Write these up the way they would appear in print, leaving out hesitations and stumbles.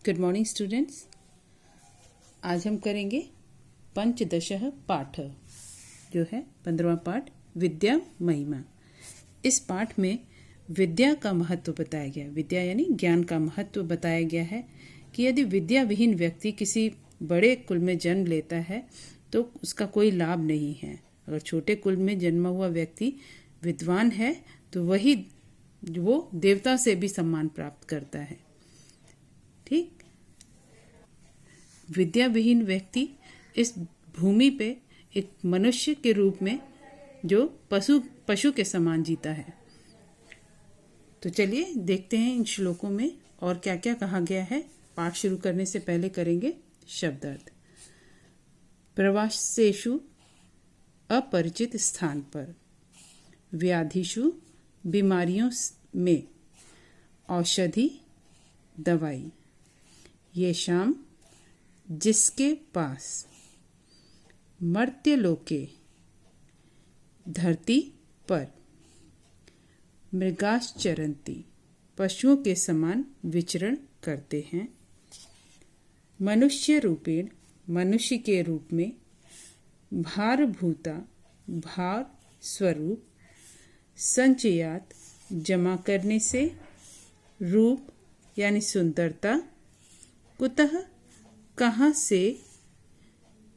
Good morning students. आज हम करेंगे पंचदशः पाठ, जो है 15वां पाठ, विद्या महिमा। इस पाठ में विद्या का महत्व बताया गया। विद्या यानी ज्ञान का महत्व बताया गया है कि यदि विद्या विहीन व्यक्ति किसी बड़े कुल में जन्म लेता है तो उसका कोई लाभ नहीं है। अगर छोटे कुल में जन्मा हुआ व्यक्ति विद्वान है तो वही वो देवता से भी सम्मान प्राप्त करता है। ठीक, विद्या विहीन व्यक्ति इस भूमि पे एक मनुष्य के रूप में जो पशु के समान जीता है। तो चलिए देखते हैं इन श्लोकों में और क्या क्या कहा गया है। पाठ शुरू करने से पहले करेंगे शब्दार्थ। प्रवासेषु अपरिचित स्थान पर, व्याधिषु बीमारियों में, औषधि दवाई, ये शाम जिसके पास, मर्त्यलोके धरती पर, मृगाश्चरन्ति पशुओं के समान विचरण करते हैं, मनुष्य रूपेण मनुष्य के रूप में, भारभूता भार स्वरूप, संचयात जमा करने से, रूप यानी सुंदरता, कुतः कहाँ से,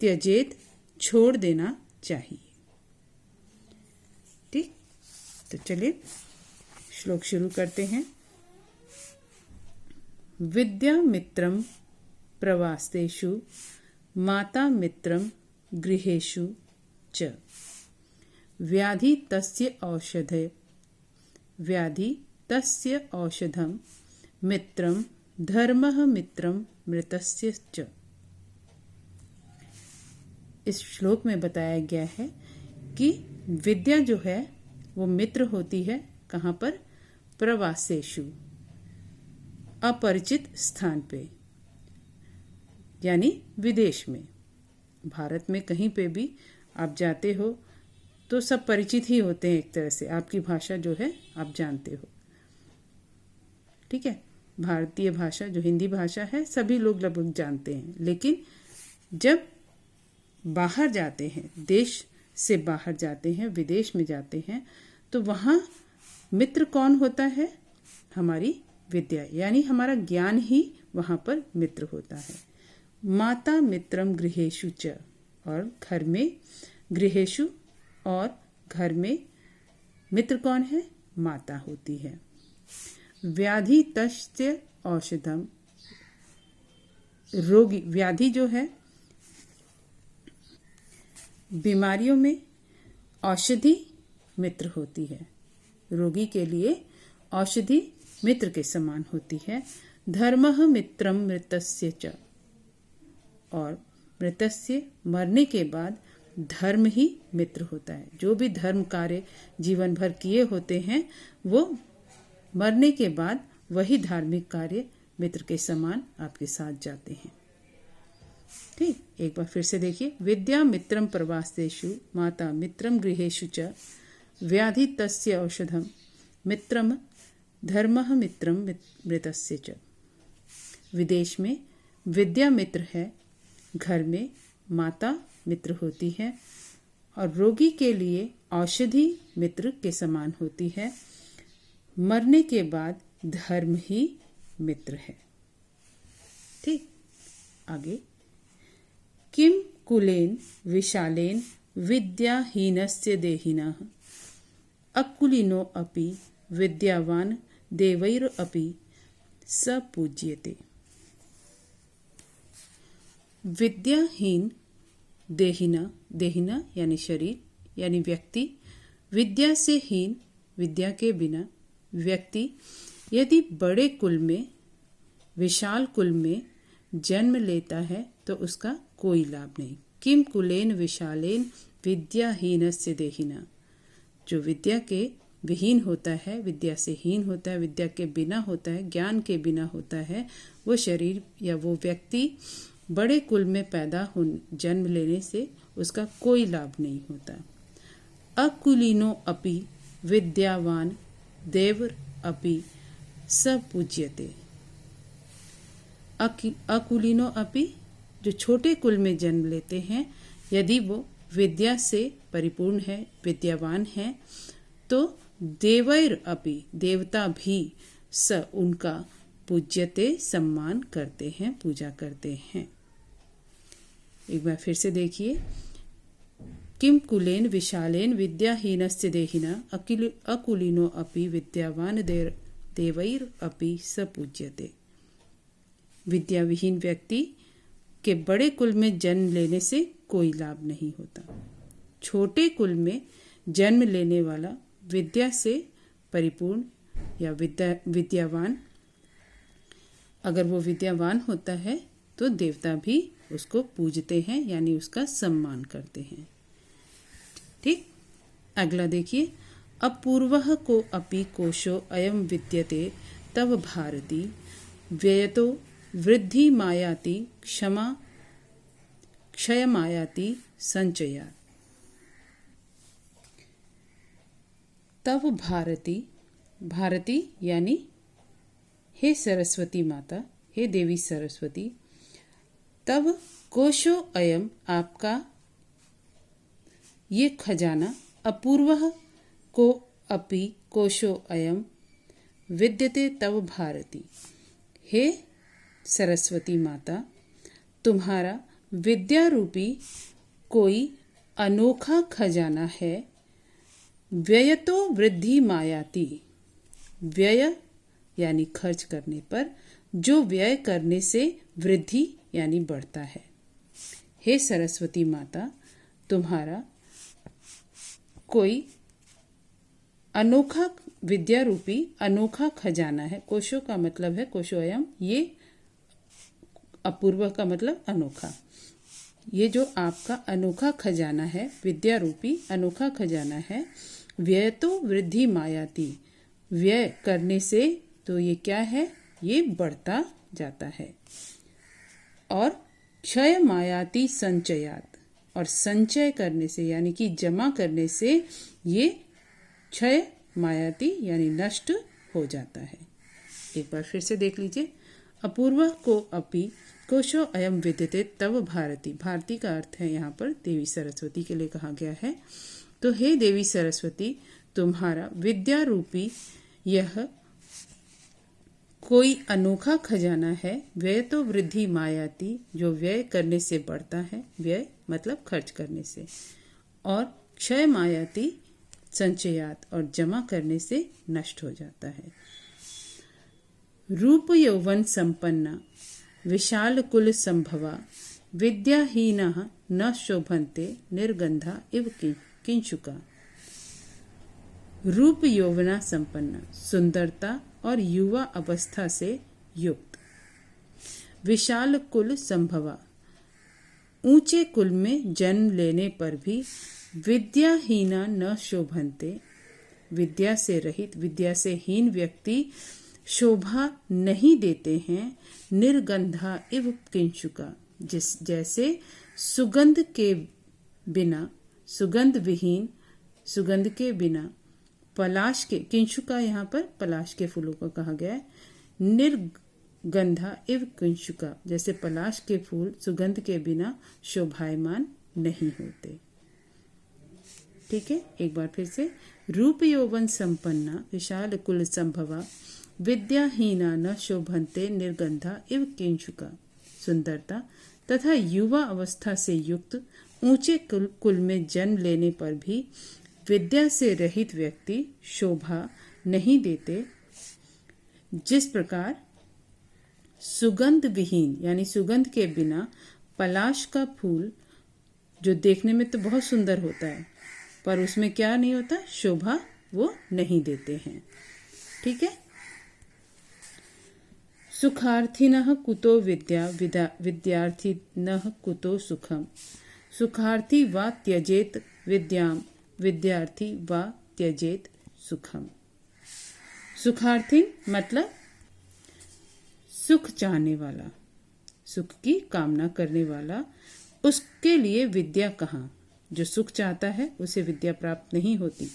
त्यजेत छोड़ देना चाहिए। ठीक, तो चलिए श्लोक शुरू करते हैं। विद्या मित्रम प्रवासेषु, माता मित्रम गृहेषु च, व्याधि तस्य औषधे, व्याधि तस्य औषधम, मित्रम धर्मः मित्रम मृतस्य च। इस श्लोक में बताया गया है कि विद्या जो है वो मित्र होती है। कहाँ पर? प्रवासेषु, अपरिचित स्थान पे, यानी विदेश में। भारत में कहीं पे भी आप जाते हो तो सब परिचित ही होते हैं एक तरह से। आपकी भाषा जो है आप जानते हो। ठीक है, भारतीय भाषा जो हिंदी भाषा है सभी लोग लगभग जानते हैं। लेकिन जब बाहर जाते हैं, देश से बाहर जाते हैं, विदेश में जाते हैं, तो वहाँ मित्र कौन होता है? हमारी विद्या, यानी हमारा ज्ञान ही वहाँ पर मित्र होता है। माता मित्रम गृहेषु च, और घर में, गृहेषु और घर में मित्र कौन है? माता होती है। व्याधि तस्य औषधम, रोगी, व्याधि जो है बीमारियों में औषधि मित्र होती है। रोगी के लिए औषधि मित्र के समान होती है। धर्मः मित्रम मृतस्य च, और मृतस्य मरने के बाद धर्म ही मित्र होता है। जो भी धर्म कार्य जीवन भर किए होते हैं वो मरने के बाद वही धार्मिक कार्य मित्र के समान आपके साथ जाते हैं। ठीक, एक बार फिर से देखिए। विद्या मित्रम प्रवासेषु, माता मित्रम गृहेषु च, व्याधि तस्य औषधम, मित्रम धर्मः मित्रम मृतस्य च। विदेश में विद्या मित्र है, घर में माता मित्र होती है, और रोगी के लिए औषधि मित्र के समान होती है। मरने के बाद धर्म ही मित्र है। ठीक, आगे। किम कुलेन विशालेन विद्याहीनस्य देहिनः, अकुलिनो अपि विद्यावान देवैर अपि स पूज्यते। विद्याहीन देहिना, देहिना यानी शरीर यानी व्यक्ति, विद्या से हीन, विद्या के बिना व्यक्ति यदि बड़े कुल में, विशाल कुल में जन्म लेता है तो उसका कोई लाभ नहीं। किम कुलेन विशालेन विद्याहीनस्य देहिना, जो विद्या के विहीन होता है, विद्या से हीन होता है, विद्या के बिना होता है, ज्ञान के बिना होता है, वो शरीर या वो व्यक्ति बड़े कुल में पैदा हो, जन्म लेने से उसका कोई लाभ नहीं होता। अकुलीनो अपि विद्यावान देवर अपि स पूज्यते। अकुलीनो अपि, जो छोटे कुल में जन्म लेते हैं, यदि वो विद्या से परिपूर्ण है, विद्यावान है, तो देवैर अपि, देवता भी स उनका पूज्यते, सम्मान करते हैं, पूजा करते हैं। एक बार फिर से देखिए, किम कुलेन विशालेन विद्याहीनस्य देहिना अकुलीनो अपि विद्यावान देवैर अपि स पूज्यते। विद्याविहीन व्यक्ति के बड़े कुल में जन्म लेने से कोई लाभ नहीं होता। छोटे कुल में जन्म लेने वाला विद्या से परिपूर्ण या विद्यावान, अगर वो विद्यावान होता है तो देवता भी उसको पूजते हैं, यानी उसका सम्मान करते हैं। ठीक, अगला देखिए, अपूर्वः को अपि कोशो अयम विद्यते तव भारती, व्ययतो वृद्धि मायाति, क्षय मायाति संचयात्। तव भारती, भारती यानी हे सरस्वती माता, हे देवी सरस्वती, तब कोशो अयम, आपका ये खजाना, अपूर्वः को अपि कोशो अयम विद्यते तव भारती, हे सरस्वती माता, तुम्हारा विद्या रूपी कोई अनोखा खजाना है। व्ययतो वृद्धि मायाति, व्यय यानी खर्च करने पर, जो व्यय करने से वृद्धि यानी बढ़ता है। हे सरस्वती माता, तुम्हारा कोई अनोखा विद्या रूपी अनोखा खजाना है। कोशो का मतलब है कोशोयम, ये अपूर्व का मतलब अनोखा। ये जो आपका अनोखा खजाना है, विद्या रूपी अनोखा खजाना है। व्यय तो वृद्धि मायाती, व्यय करने से तो ये क्या है, ये बढ़ता जाता है। और क्षय मायाती संचयात, और संचय करने से यानी कि जमा करने से ये क्षय मायाती यानी नष्ट हो जाता है। एक बार फिर से देख लीजिए, अपूर्व को अपि कोशो अयम विद्यते तव भारती, भारती का अर्थ है यहाँ पर देवी सरस्वती के लिए कहा गया है। तो हे देवी सरस्वती, तुम्हारा विद्या रूपी यह कोई अनोखा खजाना है। व्यय तो वृद्धि मायाती, जो व्यय करने से बढ़ता है, व्यय मतलब खर्च करने से, और क्षय मायाती संचयात, और जमा करने से नष्ट हो जाता है। रूप यौवन संपन्ना विशाल कुल संभवा, विद्याहीनः न शोभन्ते निर्गंधा इव किंचुका। रूप यौवना संपन्ना, सुंदरता और युवा अवस्था से युक्त। विशाल कुल संभवा, ऊंचे कुल में जन्म लेने पर भी विद्याहीना न शोभन्ते, विद्या से रहित, विद्या से हीन व्यक्ति शोभा नहीं देते हैं। निर्गंधा इव किंचुका, जैसे सुगंध के बिना, सुगंध विहीन, सुगंध के बिना पलाश के, किंचुका यहाँ पर पलाश के फूलों को कहा गया है। निर्गंधा इव किंचुका, जैसे पलाश के फूल सुगंध के बिना शोभायमान नहीं होते। ठीक है, एक बार फिर से, रूप यौवन संपन्ना विशाल कुल संभवा, विद्याहीना न शोभन्ते निर्गंधा इव किंचुका। सुंदरता तथा युवा अवस्था से युक्त, ऊंचे कुल में जन्म लेने पर भी विद्या से रहित व्यक्ति शोभा नहीं देते। जिस प्रकार सुगंध विहीन यानी सुगंध के बिना पलाश का फूल, जो देखने में तो बहुत सुंदर होता है, पर उसमें क्या नहीं होता, शोभा वो नहीं देते हैं। ठीक है, सुखार्थिनः कुतो विद्या, विद्यार्थिनः कुतो सुखम। सुखार्थी वा त्यजेत विद्याम, विद्यार्थी वा त्यजेत सुखम। सुखार्थी मतलब सुख चाहने वाला, सुख की कामना करने वाला, उसके लिए विद्या कहाँ। जो सुख चाहता है उसे विद्या प्राप्त नहीं होती।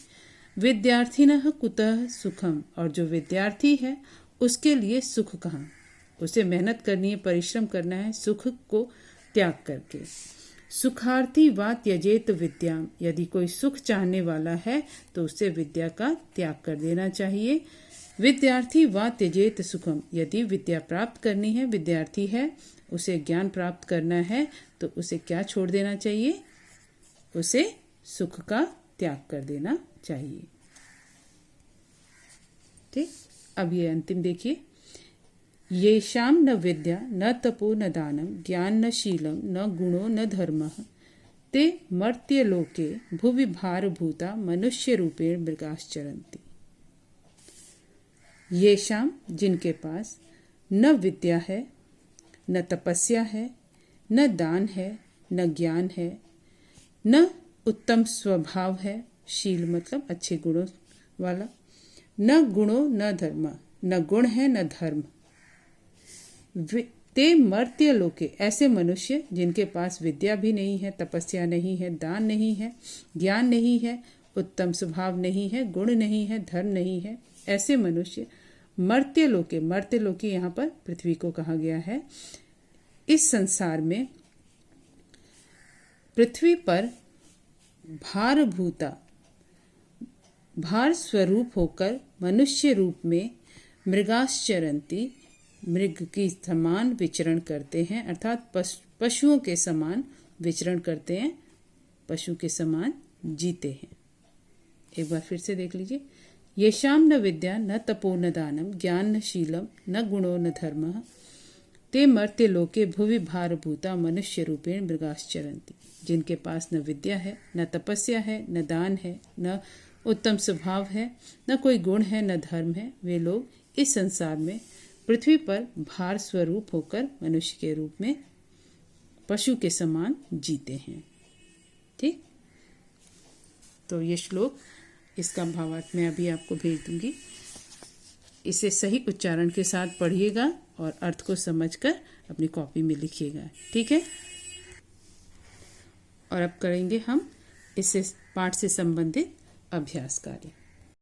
विद्यार्थिनः कुतः सुखम, और जो विद्यार्थी है उसके लिए सुख कहाँ। उसे मेहनत करनी है, परिश्रम करना है, सुख को त्याग करके। सुखार्थी वा त्यजेत विद्याम, यदि कोई सुख चाहने वाला है तो उसे विद्या का त्याग कर देना चाहिए। विद्यार्थी वा त्यजेत सुखम, यदि विद्या प्राप्त करनी है, विद्यार्थी है, उसे ज्ञान प्राप्त करना है, तो उसे क्या छोड़ देना चाहिए? उसे सुख का त्याग कर देना चाहिए। ठीक, अब ये अंतिम देखिए। येषाम न विद्या न तपो न दानम ज्ञान न शीलम न गुणो न धर्मः ते मर्त्यलोके भुवि भारभूता मनुष्य रूपेण मृगाश्चरन्ति। येषाम, जिनके पास न विद्या है, न तपस्या है, न दान है, न ज्ञान है, न उत्तम स्वभाव है, शील मतलब अच्छे गुणों वाला, न गुणों न धर्म, न गुण है न धर्म, ते मर्त्य लोके, ऐसे मनुष्य जिनके पास विद्या भी नहीं है, तपस्या नहीं है, दान नहीं है, ज्ञान नहीं है, उत्तम स्वभाव नहीं है, गुण नहीं है, धर्म नहीं है, ऐसे मनुष्य मर्त्य लोके, मर्त्य लोके यहाँ पर पृथ्वी को कहा गया है, इस संसार में पृथ्वी पर भारभूता, भार स्वरूप होकर मनुष्य रूप में मृगाश्चरन्ति, मृग की समान विचरण करते हैं, अर्थात पशुओं के समान विचरण करते हैं, पशु के समान जीते हैं। एक बार फिर से देख लीजिए। येषाम न विद्या न तपो न दानम ज्ञान न शीलम न गुणो न धर्मः ते मर्त्य लोके भुवि भारभूता मनुष्य रूपेण मृगाश्चरन्ति। जिनके पास न विद्या है, न तपस्या है, न दान है, न उत्तम स्वभाव है, न कोई गुण है, न धर्म है, वे लोग इस संसार में पृथ्वी पर भार स्वरूप होकर मनुष्य के रूप में पशु के समान जीते हैं। ठीक, तो ये श्लोक, इसका भावार्थ मैं अभी आपको भेज दूंगी। इसे सही उच्चारण के साथ पढ़िएगा और अर्थ को समझकर अपनी कॉपी में लिखिएगा। ठीक है, और अब करेंगे हम इससे पाठ से संबंधित अभ्यास कार्य।